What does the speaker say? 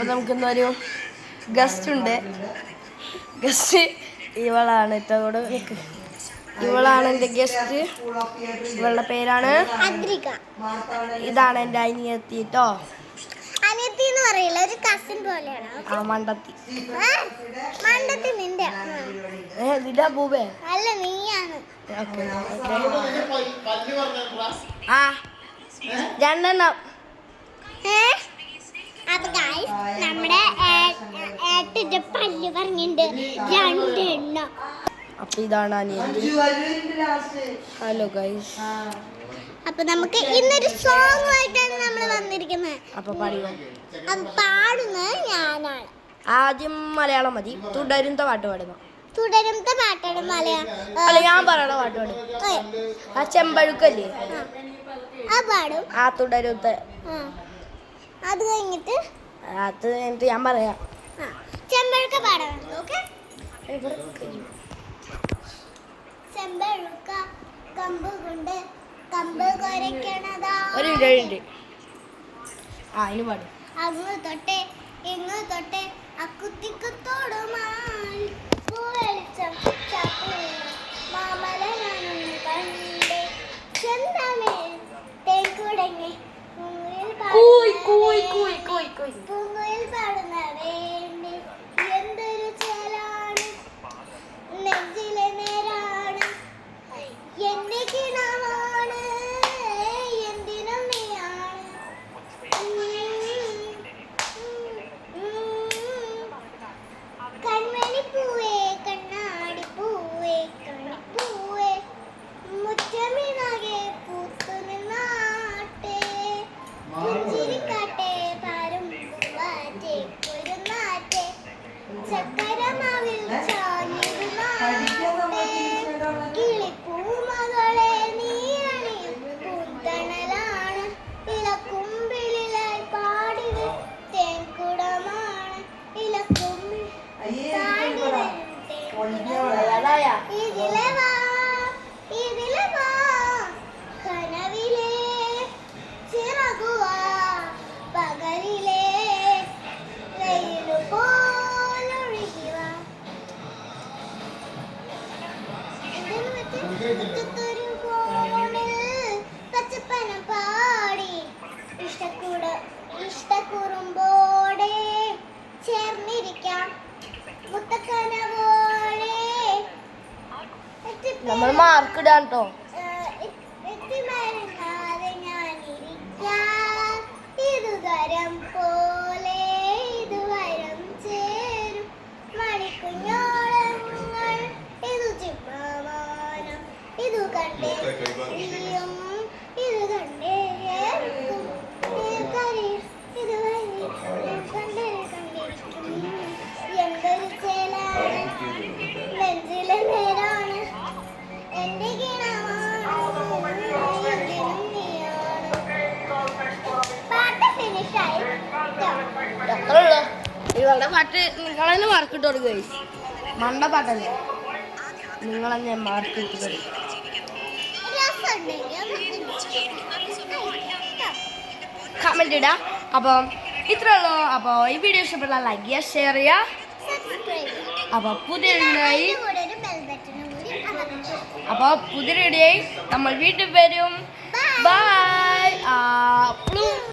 അപ്പം നമുക്കിന്നൊരു ഗസ്റ്റ് ഉണ്ട്. ഗസ്റ്റ് ഇവളാണ്. ഇത്തോട് നിൽക്ക്. ഇവളാണ് എൻ്റെ ഗസ്റ്റ്. ഇവളുടെ പേരാണ് അദ്രിക. ഇതാണ് എൻ്റെ അനിയത്തി കേട്ടോ. അനിയത്തി എന്ന് പറയില്ല, ഒരു കസിൻ പോലെയാണ്. ആ മണ്ടത്തി. മണ്ടത്തി നിന്റെ നിന്റെ പൂവേ അല്ല, നീയാണ്. ആ രണ്ടെണ്ണം. അപ്പൊ ഗൈസ്, നമ്മുടെ ഏട്ടന്റെ പല്ല് പറഞ്ഞിട്ടുണ്ട് രണ്ടെണ്ണം. അപ്പൊ ഇതാണ് അനിയത്തി. Hello guys. അപ്പൊ നമുക്ക് ഇന്നൊരു സോങ് ആയിട്ടാണ് നമ്മൾ വന്നിരിക്കുന്നത്. അപ്പൊ പാടിയോ? അത് പാടുന്നത് ഞാനാണ്. ആദ്യം മലയാളം മതി. തുടരുന്ന പാട്ട് പാടുന്നു. തുടരുന്ന പാട്ടാണ് മലയാളം. അല്ല, ഞാൻ പറയണ പാട്ട് പാടും. ആ ചെമ്പഴുക്കല്ലേ, ആ പാടും. ആ തുടരുത്ത. അത് കഴിഞ്ഞിട്ട് ഞാൻ പറയാം. ചെമ്പഴുക്ക പാടാം. ഓക്കെ. ചെമ്പഴുക്ക കമ്പ് കൊണ്ട് കമ്പ് കുരയ്ക്കണതാ. ഒരു മിനിറ്റ്. ആ അതിന് പാടും. അങ്ങ് തൊട്ടേ ഇങ്ങ് തൊട്ടേ അക്കുത്തിക്കുത്തോടുമായി പൂവെളിച്ചം മാമല ഞാനൊന്ന് കണ്ടേ ചെന്തമേ തേൻകുടങ്ങി പൂങ്കുയിൽ പാടുന്ന വേണ്ടി എന്തൊരു ചേലാണ് നെഞ്ചിലെ നേരാണ് എന്റെ കിണമാണ് എന്തിനും നീയാണ്. കൺമണിപ്പൂവേ കണ്ണാടിപ്പൂവേ കണ്ണിപ്പൂവേ മുറ്റമിനാകെ പൂത്തു നിന്നാട്ടെ പുഞ്ചിരിക്കാട്ടെ പാരും പൂവാറ്റെ പൊരുന്നാട്ടെ ചക്കരമാവിൽ ചാഞ്ഞിരുന്നാട്ടെ കിളിപ്പൂമകളെ നീ അണിയും പൂന്തണലാണ് ഇലക്കുമ്പിളിലായി പാടി തേൻകുടമാണ് ഇലക്കുമ്പിൽ പാടി വരും ഇതിലെ വാ ഇതിലെ വാ കനവിലെ ചിറകുവാ പകലിലെ വെയിലു പോലൊഴുകിവാ. മുറ്റത്തൊരു കോണിൽ പച്ചപ്പനം പാടി ഇഷ്ടക്കുറുമ്പോടെ ചേർന്നിരിക്കാം മുത്തക്കനവോടെ നമ്മൾ മാർക്ക് ഇടാൻ കേട്ടോ. എത്തിമരുന്നാതെ ഞാനിരിക്കാം ഇതുതരം പോലെ ഇതുവരം ചേരും മണിക്കുഞ്ഞോളങ്ങൾ ഇതു ചിമ്മമാനം ഇതു കണ്ടേ നീയും ഇത് കണ്ടേ ഏർക്കും ഇത് കരയും ഇത് വരി കണ്ടേ കണ്ടിരിക്കും എന്തൊരു ചേലാണ് നെഞ്ചിലെ നേരാണ് എന്റെ കിണമാണ് എന്തിനും നീയാണ്. പാട്ട് ഫിനിഷായി. എത്ര ഉള്ളു ഇവളുടെ പാട്ട്? നിങ്ങളെന്നെ മാർക്ക് ഇട്ടു കൊടുക്കുക. മണ്ട പാട്ടല്ലേ, നിങ്ങളെന്നെ മാർക്ക് ഇട്ട് കൊടുക്കുക. കമന്റ് ഇടാം. അപ്പം ഇത്രേ ഉള്ളൂ. അപ്പോൾ ഈ വീഡിയോ ഇഷ്ടപ്പെട്ടാൽ ലൈക്ക് ചെയ്യുക, ഷെയർ ചെയ്യുക. അപ്പോൾ പുതിയ വീഡിയോയിൽ നമ്മൾ വീട്ടിൽ വരും. ബൈ.